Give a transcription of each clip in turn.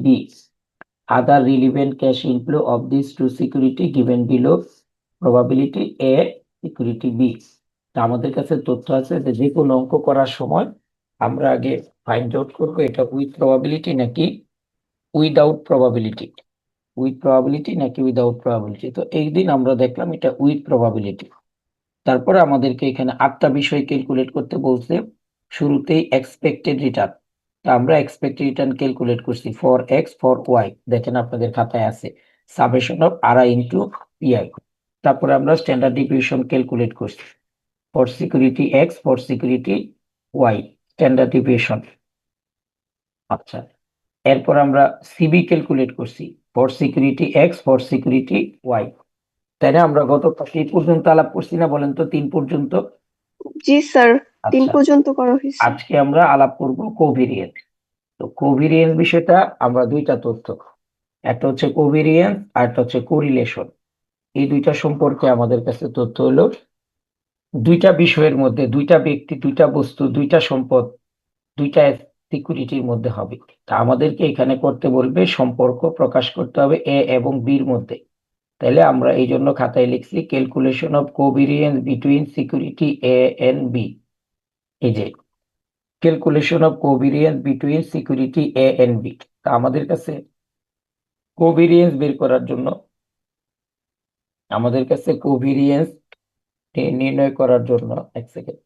B. Other relevant cash inflow of these two security given below. Probability A, security B. তা আমাদের কাছে তথ্য আছে যে কোনো অঙ্ক করার সময় আমরা আগে ফাইন্ড আউট করবো এটা উইথ প্রবাবিলিটি নাকি উইদাউট প্রবাবিলিটি, নাকি উইদাউট প্রবাবিলিটি। তো এই দিন আমরা দেখলাম এটা উইথ প্রবাবিলিটি। তারপরে আমাদেরকে এখানে 8টা বিষয় ক্যালকুলেট করতে বলছে। শুরুতেই এক্সপেক্টেড রিটার্ন, তা আমরা এক্সপেক্টেড রিটার্ন ক্যালকুলেট করছি ফর এক্স ফর ওয়াই, দেখেন আপনাদের খাতায় আছে summation of RI into PI. তারপরে আমরা স্ট্যান্ডার্ড ডিভিয়েশন ক্যালকুলেট করছি for security X for security Y, standard deviation. আচ্ছা, এরপর আমরা সিবি ক্যালকুলেট করছি for security X for security Y. তাই না? আমরা গত এই পর্যন্ত আলাপ করছি না, বলেন তো 3 পর্যন্ত? জি স্যার, 3 আচ্ছা, পর্যন্ত করা হয়েছে। আজকে আমরা আলাপ করব কোভিরিয়েন্স। তো কোভিরিয়েন্স বিষয়টা আমরা দুইটা তথ্য, একটা হচ্ছে কোভিরিয়েন্স আর একটা হচ্ছে কোরিলেশন। এই দুইটা সম্পর্কে আমাদের কাছে তথ্য হলো দুইটা বিষয়ের মধ্যে, দুইটা ব্যক্তি, দুইটা বস্তু, দুইটা সম্পদ, দুইটা সিকিউরিটির মধ্যে হবে। তা আমাদেরকে এখানে করতে বলবে সম্পর্ক প্রকাশ করতে হবে এ এবং বির মধ্যে। তাহলে আমরা এই জন্য খাতায় লিখছি calculation of covariance between security A and B. এই যে calculation of covariance between security A and B. তা আমাদের কাছে কোভিরিয়েন্স বের করার জন্য নির্ণয় করার জন্য এক সেকেন্ড,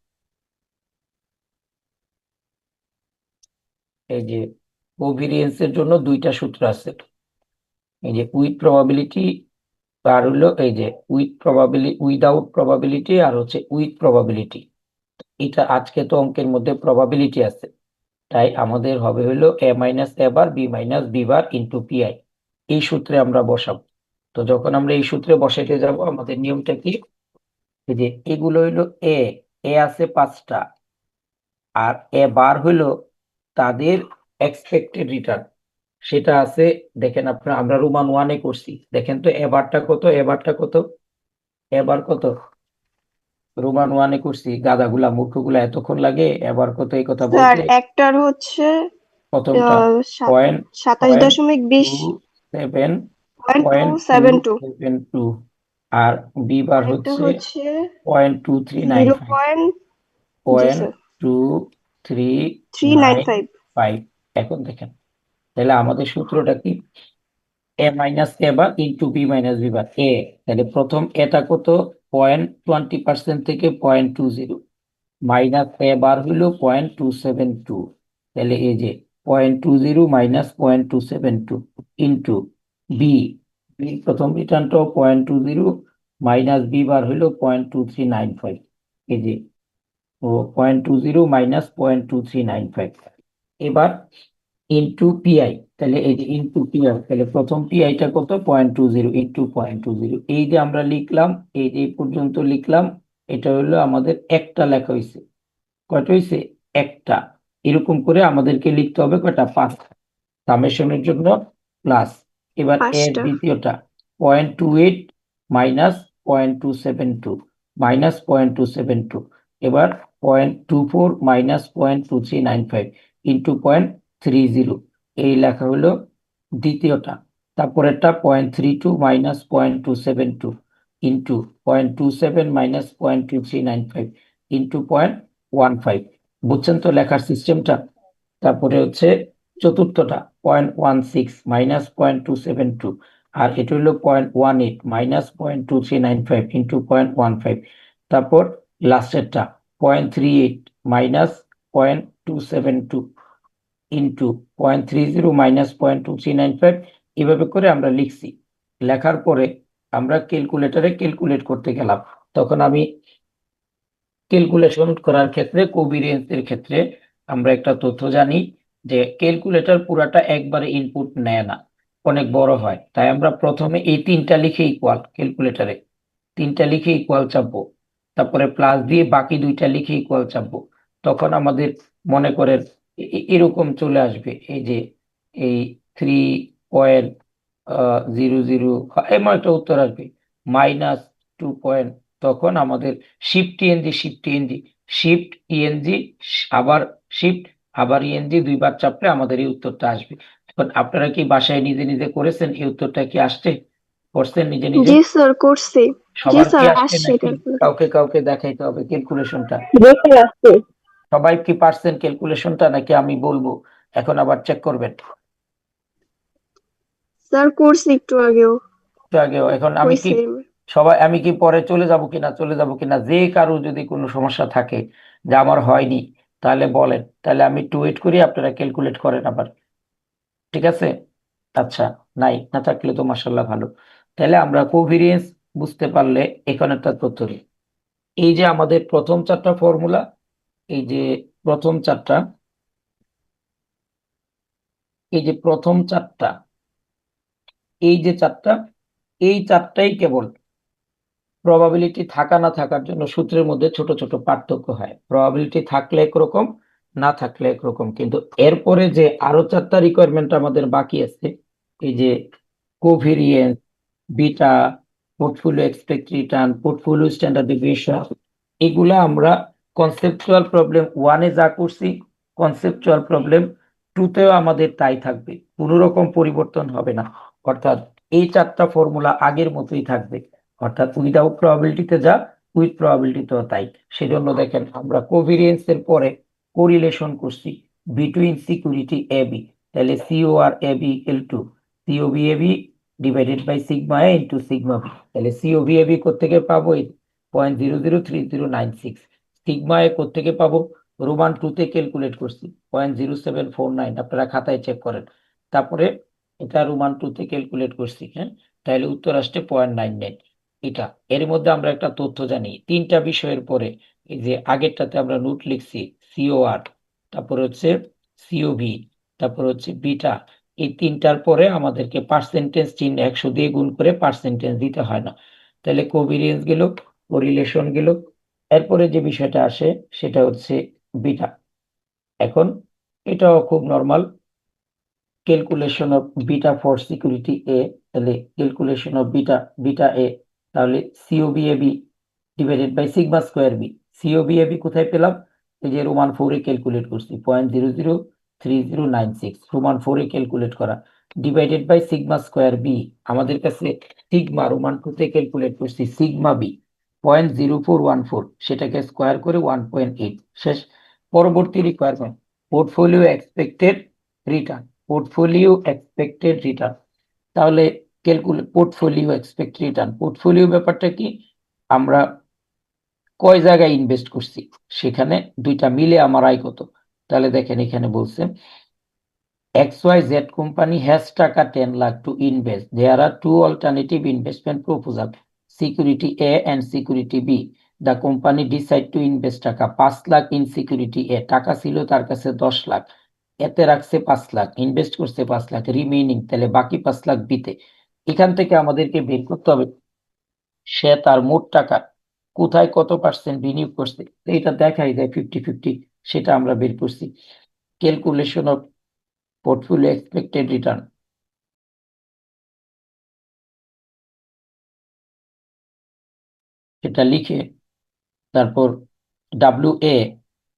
এই যে কোভিরিয়েন্সের জন্য দুইটা সূত্র আছে। এই যে উইথ প্রবাবিলিটি আর হলো এই যে উইদাউট প্রবাবিলিটি আর হচ্ছে উইথ প্রবাবিলিটি। এটা আজকে তো অঙ্কের মধ্যে প্রবাবিলিটি আছে, তাই আমাদের হবে হলো A minus A bar B minus B bar into PI. এই সূত্রে আমরা বসাবো। তো যখন আমরা এই সূত্রে বসাইতে যাব আমাদের নিয়মটা কি, এই যে এগুলো হইলো এ, আছে 5টা, আর এ বার হইলো তাদের এক্সপেক্টেড রিটার্ন, সেটা আছে। দেখেন আপনারা, আমরা রোমান 1-এ করছি, দেখেন তো এ বারটা কত, এ বার কত, রোমান 1-এ করছি। গাদাগুলা মূর্খগুলা এতক্ষণ লাগে এবার কত এই কথা স্যার বলতে। একটার হচ্ছে প্রথমটা point point two 27.20 seven point two point two seven two, seven two আর বি বার আরেকটা হচ্ছে হচ্ছে 0.2395, 0. জি point sir, two three 395। Nine five এখন দেখেন, তাহলে আমাদের সূত্রটা কি, A minus A bar into B minus B bar A. তাহলে প্রথম এটা কত, 0.20% থেকে 0.20, মাইনাস এ বার হইল 0.272। তাহলে এই যে 0.20 মাইনাস 0.272 ইন্টু বি, প্রথম রিটার্নটাও 0.20 মাইনাস বি বার হইল 0.2395। এই যে 0.20 মাইনাস 0.2395। এবার ইন্টু পিআই, তাহলে এই যে ইন্টু পিআই, তাহলে প্রথম পিআইটা কত, 0.20 ইন্টু 0.20। এই যে আমরা লিখলাম, এই যে এই পর্যন্ত লিখলাম, এটা হলো আমাদের একটা লেখা হয়েছে। কয়টা হয়েছে? একটা। এরকম করে আমাদেরকে লিখতে হবে কয়টা, 5 সামেশনের জন্য প্লাস। এবার এর 5টা। দ্বিতীয়টা 0.28 মাইনাস 0.272 মাইনাস 0.272, এবার 0.24 মাইনাস 0.2395 ইন্টু 0.30, এই লেখা হলো দ্বিতীয়টা। তারপরেরটা 0.32 মাইনাস 0.272 ইন্টু 0.27 মাইনাস 0.2395 ইন্টু 0.15। বুঝছেন তো লেখার সিস্টেমটা? তারপরে হচ্ছে চতুর্থটা 0.16 মাইনাস 0.272, আর এটা হলো 0.18 মাইনাস 0.2395 ইন্টু 0.15। তারপর লাস্টেরটা 0.38 মাইনাস 0.272 ইন্টু 0.30 মাইনাস 0.2395। এভাবে করে আমরা লিখছি। লেখার পরে আমরা ক্যালকুলেটরে ক্যালকুলেট করতে গেলাম, তখন আমি ক্যালকুলেশন করার ক্ষেত্রে কোভিরিয়েন্সের ক্ষেত্রে আমরা একটা তথ্য জানি যে ক্যালকুলেটর পুরাটা একবারে ইনপুট নেয় না, অনেক বড় হয়। তাই আমরা প্রথমে এই 3টা লিখে ইকুয়াল, ক্যালকুলেটরে 3টা লিখে ইকুয়াল চাপবো, তারপরে প্লাস দিয়ে বাকি 2টা লিখে ইকুয়াল চাপবো। তখন আমাদের মনে করেন এরকম চলে আসবে, এই যে এই 3.00 এমন একটা উত্তর আসবে, -2. তখন আমাদের শিফট ইএনজি, শিফট ইএনজি, আবার শিফট, আবার ইএনজি দুইবার চাপলে আমাদের এই উত্তরটা আসবে। আপনারা কি বাসায় নিজে নিজে করেছেন? এই উত্তরটা কি আসছে? করছেন নিজে নিজে? জি স্যার করছি। জি সবার কি স্যার আসছে আসছে নাকি ক্যালকুলেশন। কাউকে কাউকে দেখাইতে হবে ক্যালকুলেশনটা? জি স্যার আসছে। সবাই কি পারছেন ক্যালকুলেশনটা, নাকি আমি বলবো এখন আবার চেক করবেন? স্যার করছি একটু আগেও। একটু আগেও। এখন আমি কি হয়েছে। আমি কি পরে চলে যাব কিনা, যে কারো যদি কোনো সমস্যা থাকে যে আমার হয়নি, তাহলে বলেন, তাহলে আমি একটু ওয়েট করি, আপনারা ক্যালকুলেট করেন আবার। ঠিক আছে? আচ্ছা, নাই না থাকলে তো মাশাআল্লাহ ভালো। তাহলে আমরা কোভেরিয়েন্স বুঝতে পারলে এখানে একটা তথ্য দিই। এই যে আমাদের প্রথম চারটা ফর্মুলা, এই যে প্রথম চারটা এই যে প্রথম চারটা এই যে চারটা এই চারটাই কেবল প্রবাবিলিটি থাকা না থাকার জন্য সূত্রের মধ্যে ছোট ছোট পার্থক্য হয়। প্রবাবিলিটি থাকলে একরকম, না থাকলে একরকম। কিন্তু এরপরে যে আরো চারটা রিকোয়ারমেন্ট আমাদের বাকি আছে, এই যে covariance, beta, portfolio expect return, portfolio standard deviation, এগুলা আমরা কনসেপচুয়াল প্রবলেম 1-এ যা করছি, কনসেপচুয়াল প্রবলেম 2-তেও আমাদের তাই থাকবে, কোনো রকম পরিবর্তন হবে না। অর্থাৎ এই চারটা ফর্মুলা আগের মতোই থাকবে। অর্থাৎ উইদাউট প্রবাবিলিটিতে যা, উইথ প্রবাবিলিটিতেও তাই। সেজন্য দেখেন আমরা কোভেরিয়েন্স এর পরে কোরিলেশন করছি বিটুইন সিকিউরিটি এ বি। তাহলে CO R A B equal to CO B A B divided by sigma A into sigma B. তাহলে সিও বি এ বি কোত্থেকে পাবো? 0.003096। সিগমা এ কোত্থেকে পাবো? রোমান 2-তে ক্যালকুলেট করছি 0.0749। আপনারা খাতায় চেক করেন। তারপরে এটা রোমান 2-তে ক্যালকুলেট করছি, হ্যাঁ। তাহলে উত্তর আসছে 0.99। এটা এর মধ্যে আমরা একটা তথ্য জানি, তিনটা বিষয়ের পরে এই যে আগেরটাতে আমরা নোট লিখছি সিওআর, তারপর হচ্ছে সিওভি, তারপর হচ্ছে বিটা। এই তিনটার পরে আমাদেরকে পার্সেন্টেজ চিহ্ন 100 দিয়ে গুণ করে পার্সেন্টেজ দিতে হয় না। তাহলে কোভেরিয়েন্স গেল, কোরিলেশন গেল। এরপরে যে বিষয়টা আসে সেটা হচ্ছে বিটা। এখন এটাও খুব normal, calculation of beta for security A. তাহলে ক্যালকুলেশন অফ বিটা এ, তাহলে COBAB divided by sigma square B. COBAB কোথায় পেলাম? এই যে রোমান 4-এ ক্যালকুলেট করছি 0.003096, রোমান 4-এ ক্যালকুলেট করা, divided by sigma square B. আমাদের কাছে সিগমা রোমান 2-তে ক্যালকুলেট করছি সিগমা বি 0.0414, সেটাকে স্কোয়ার করে 1.8। শেষ। পরবর্তী requirement portfolio expected return. Portfolio expected return, তাহলে পোর্টফোলিও এক্সপেক্ট রিটার্ন, পোর্টফোলিও ব্যাপারটা কি? আমরা কয় জায়গায় ইনভেস্ট করছি, সেখানে দুইটা মিলে আমার আয় কত। তাহলে দেখেন এখানে বলছে XYZ company has টাকা 10 lakh to invest. There are two alternative investment proposal, security A and security B. The company decide to invest টাকা 5 লাখ in security A. টাকা ছিল তার কাছে 10 লাখ, এতে রাখছে 5 লাখ, ইনভেস্ট করছে 5 লাখ, রিমেইনিং তাহলে বাকি 5 লাখ বিতে। এখান থেকে আমাদেরকে বের করতে হবে সে তার মোট টাকা কোথায় কত পার্সেন্ট বিনিয়োগ করছে। এটা দেখাই যায় 50-50, সেটা আমরা বের করছি। Calculation of portfolio expected return, সেটা লিখে তারপর WA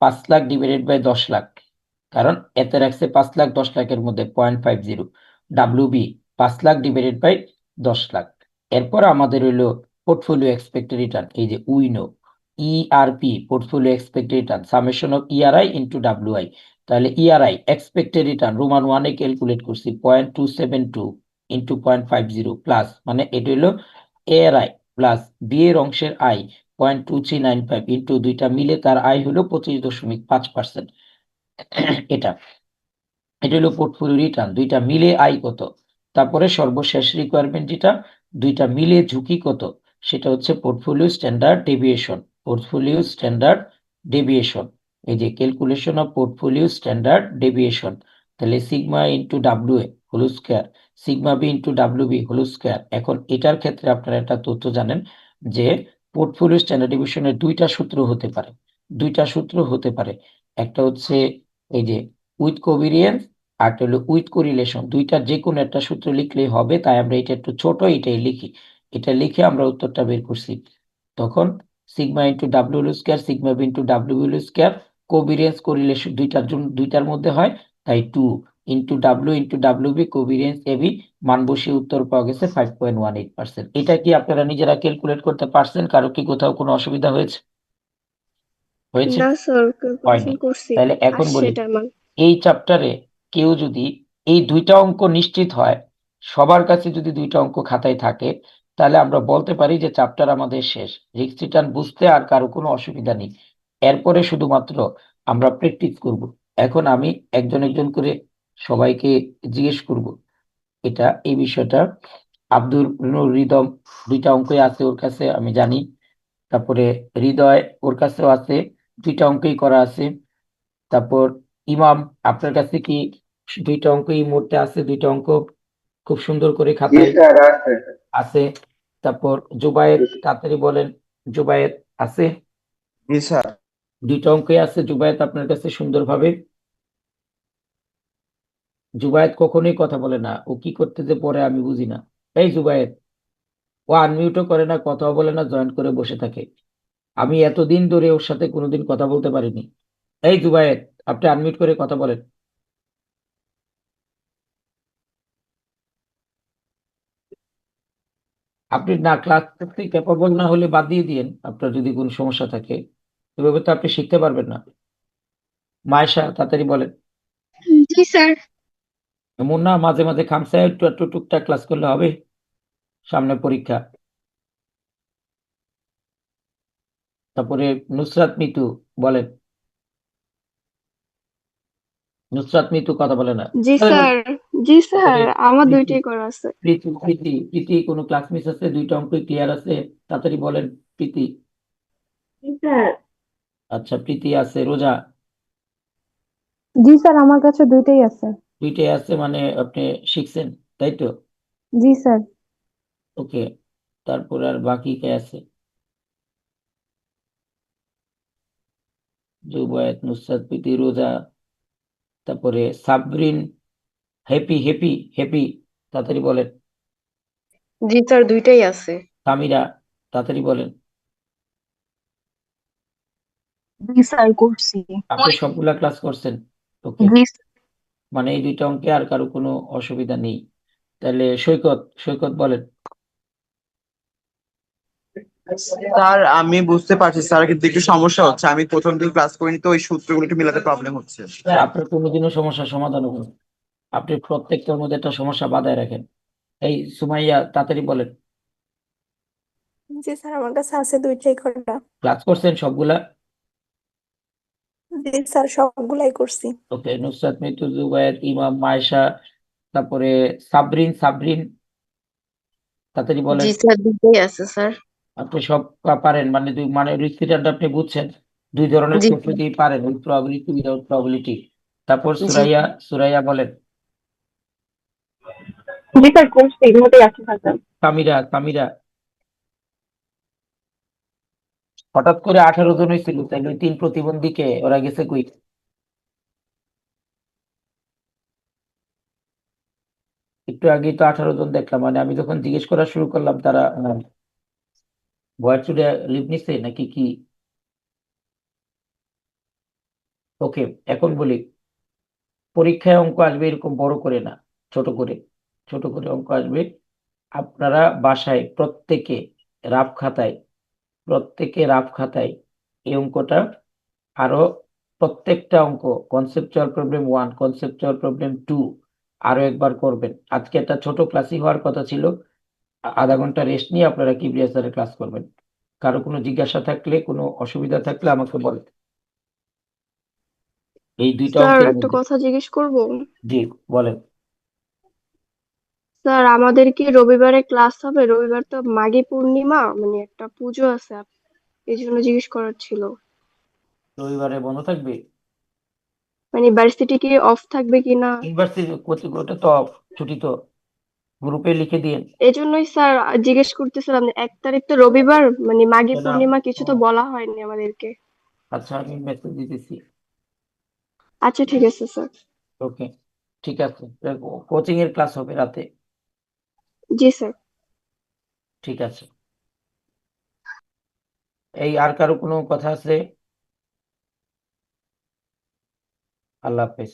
5 lakh divided by 10 lakh, কারণ এতে রাখছে 5 লাখ, 10 লাখের মধ্যে 0.50। WB 5 lakh divided by 10 lakh. এরপর আমাদের হইলো পোর্টফোলিও এক্সপেক্টেড রিটার্ন, এই যে উইনো ERP portfolio expected return summation of ERI into WI। তাহলে ERI এক্সপেক্টেড রিটার্ন রোমান 1-এ ক্যালকুলেট করছি 0.272 ইন্টু 0.50 প্লাস, মানে এটা হলো ARI প্লাস বি এর অংশের আই 0.2395 ইন্টু দুইটা মিলে তার আয় হলো 25.5%। এটা এটা হলো পোর্টফোলিও রিটার্ন, দুইটা মিলে আয় কত। তারপরে সর্বশেষ রিকোয়ারমেন্ট যেটা, দুইটা মিলে ঝুঁকি কত, সেটা হচ্ছে portfolio standard deviation. Portfolio standard deviation, এই যে calculation of portfolio standard deviation. তাহলে sigma into WA whole square, sigma B into WB whole square. এখন এটার ক্ষেত্রে আপনারা একটা তথ্য জানেন যে পোর্টফোলিও স্ট্যান্ডার্ড ডেভিয়েশনের দুইটা সূত্র হতে পারে, একটা হচ্ছে এই যে উইথ কোভেরিয়েন্স, আর হলো উইথ কোরিলেশন। দুইটার যে কোনো একটা সূত্র লিখলেই হবে, তাই আমরা এটা একটু ছোট এটাই লিখি। এটা লিখে আমরা উত্তরটা বের করছি। তখন sigma into W whole square, sigma B into W whole square, covariance correlation দুইটার মধ্যে হয়, তাই 2। ইন্টু ডাব্লিউ কোভিরেন্স এবি মান বসিয়ে উত্তর পাওয়া গেছে 5.18%। এটা কি আপনারা নিজেরা ক্যালকুলেট করতে পারছেন? কারো কি কোথাও কোনো অসুবিধা হয়েছে? না স্যার, হয়নি। ক্যালকুলেশন করছি, তাহলে এখন আসছে বলি, এটার মান। এই চ্যাপ্টারে কেউ যদি এই দুইটা অঙ্ক নিশ্চিত হয়, সবার কাছে যদি দুইটা অঙ্ক খাতায় থাকে, তাহলে আমরা বলতে পারি যে চ্যাপ্টার আমাদের শেষ। রিক্স রিটার্ন বুঝতে আর কারো কোনো অসুবিধা নেই। এরপরে শুধুমাত্র আমরা প্র্যাকটিস করব। এখন আমি একজন একজন করে সবাইকে জিজ্ঞেস করব এটা এই বিষয়টা। আব্দুল নূর হৃদম দুইটা অঙ্কই আছে ওর কাছে, আমি জানি। তারপরে হৃদয়, ওর কাছেও আছে, দুইটা অঙ্কই করা আছে। তারপর ইমাম, আপনার কাছে কি দুইটা অঙ্ক এই মুহূর্তে আছে? দুইটা অঙ্ক খুব সুন্দর করে খাতায় আছে। তারপর জুবায়ের, তাড়াতাড়ি বলেন। জুবায়ের আছে? জি স্যার। দুইটা অঙ্কই আছে জুবায়েত আপনার কাছে সুন্দরভাবে। জুবায়েত কখনোই কথা বলে না, ও কি করতে যে পরে আমি বুঝি না। এই জুবায়েত, ও আনমিউটও করে না, কথাও বলে না, জয়েন করে বসে থাকে। আমি এতদিন ধরে ওর সাথে কোনোদিন কথা বলতে পারিনি। এই জুবায়েত, আপনি আনমিউট করে কথা বলেন। আপনি না ক্লাস করতে ক্যাপাবল না হলে বাদ দিয়ে দিয়েন, আপনার যদি কোনো সমস্যা থাকে। এভাবে তো আপনি শিখতে পারবেন না। মায়েশা, তাড়াতাড়ি বলেন। জি স্যার। এমন না মাঝে মাঝে খামসায় একটু একটু টুকটাক ক্লাস করলে হবে, সামনে পরীক্ষা। তারপরে নুসরাত মিতু বলেন। নুসরাত মিতু কথা বলে না। জি আরে, স্যার। জি স্যার, তারপরে আমার প্রীতি, দুইটাই করা আছে। প্রীতি কোনো ক্লাস মিস আছে? দুইটা অঙ্ক ক্লিয়ার আছে? তাড়াতাড়ি বলেন প্রীতি। জি স্যার। আচ্ছা, প্রীতি আছে। রোজা? জি স্যার, আমার কাছে দুইটাই আছে। দুইটাই আছে মানে আপনি শিখছেন, তাই তো? জি স্যার। ওকে। তারপর আর বাকি কে আছে? জুবায়েত, নুসরাত, প্রীতি, রোজা, তারপরে সাবরিন, হ্যাপি হ্যাপি হ্যাপি, তাড়াতাড়ি বলেন। জি স্যার, দুইটাই আছে। সামিরা, তাড়াতাড়ি বলেন। জি স্যার, করছি। আপনি সবগুলা ক্লাস করছেন? ওকে। জি মানে এই দুইটা অঙ্কে আর কারো কোনো অসুবিধা নেই। তাহলে সৈকত, সৈকত বলেন। স্যার আমি বুঝতে পারছি স্যার, কিন্তু একটু সমস্যা হচ্ছে, আমি প্রথম দিন ক্লাস করিনি তো ওই সূত্রগুলো একটু মিলাতে প্রবলেম হচ্ছে। আপনার কোনোদিনও সমস্যা সমাধান হবে না। আপনি প্রত্যেকটার মধ্যে একটা সমস্যা বাধায় রাখেন। এই সুমাইয়া, তাড়াতাড়ি বলেন। জি স্যার, আমার কাছে আছে দুইটাই করা। ক্লাস করছেন সবগুলা? জি স্যার, সবগুলাই করছি। ওকে। নুসরাত, মিতু, জুবায়ের, ইমাম, মায়েশা, তারপরে সাবরিন, সাবরিন, তাড়াতাড়ি বলেন। জি স্যার, দুইটাই আছে স্যার। আপনি সব পারেন মানে দুই মানে রিসিটারটা আপনি বুঝছেন? দুই ধরনের জি প্রশ্ন দিয়ে পারেন, উইথ প্রবাবিলিটি উইদাউট প্রবাবিলিটি। তারপর জি। সুরাইয়া, সুরাইয়া বলেন। জি স্যার, করছি, এর মধ্যেই আছে স্যার। সামিরা, সামিরা, হঠাৎ করে 18 জন হয়েছিল, তাই ওই 3 প্রতিবন্ধীকে ওরা গেছে কই? একটু আগেই তো 18 জন দেখলাম, মানে আমি যখন জিজ্ঞেস করা শুরু করলাম তারা ভয় চুড়ে লিভ নিচ্ছে নাকি কি? ওকে। এখন বলি, পরীক্ষায় অঙ্ক আসবে এরকম বড় করে না, ছোট করে, ছোট করে অঙ্ক আসবে। আপনারা বাসায় রাফ খাতায় রাফ খাতায় এই অঙ্কটা, আরো প্রত্যেকটা অঙ্ক, কনসেপচুয়াল প্রবলেম 1, কনসেপচুয়াল প্রবলেম 2 আরো একবার করবেন। আজকে একটা ছোট ক্লাসই হওয়ার কথা ছিল, আধা ঘন্টা রেস্ট নিয়ে আপনারা কিবরিয়া স্যারের ক্লাস করবেন। কারো কোনো জিজ্ঞাসা থাকলে, কোনো অসুবিধা থাকলে আমাকে বলেন। এই দুইটা স্যার, অঙ্কের একটা মধ্যে। কথা জিজ্ঞেস করব? জি, বলেন। স্যার, আমাদের কি রবিবারে ক্লাস হবে? রবিবার তো মাঘী পূর্ণিমা, মানে একটা পুজো আছে, এই জন্য জিজ্ঞেস করার ছিল। রবিবারে বন্ধ থাকবে? মানে ভার্সিটি কি অফ থাকবে কিনা? ইউনিভার্সিটি ওটা তো ছুটি তো, গ্রুপে লিখে দিন। এই জন্যই স্যার জিজ্ঞেস করতেছিলাম যে 1 তারিখ তো রবিবার, মানে মাঘী না। পূর্ণিমা, কিছু ও, তো বলা হয়নি আমাদেরকে। আচ্ছা, আমি মেসেজ দিতেছি। আচ্ছা, ঠিক আছে স্যার। ওকে, ঠিক আছে। কোচিং এর ক্লাস হবে রাতে? জি স্যার। ঠিক আছে। এই আর কারো কোনো কথা আছে? আল্লাহ হাফেজ।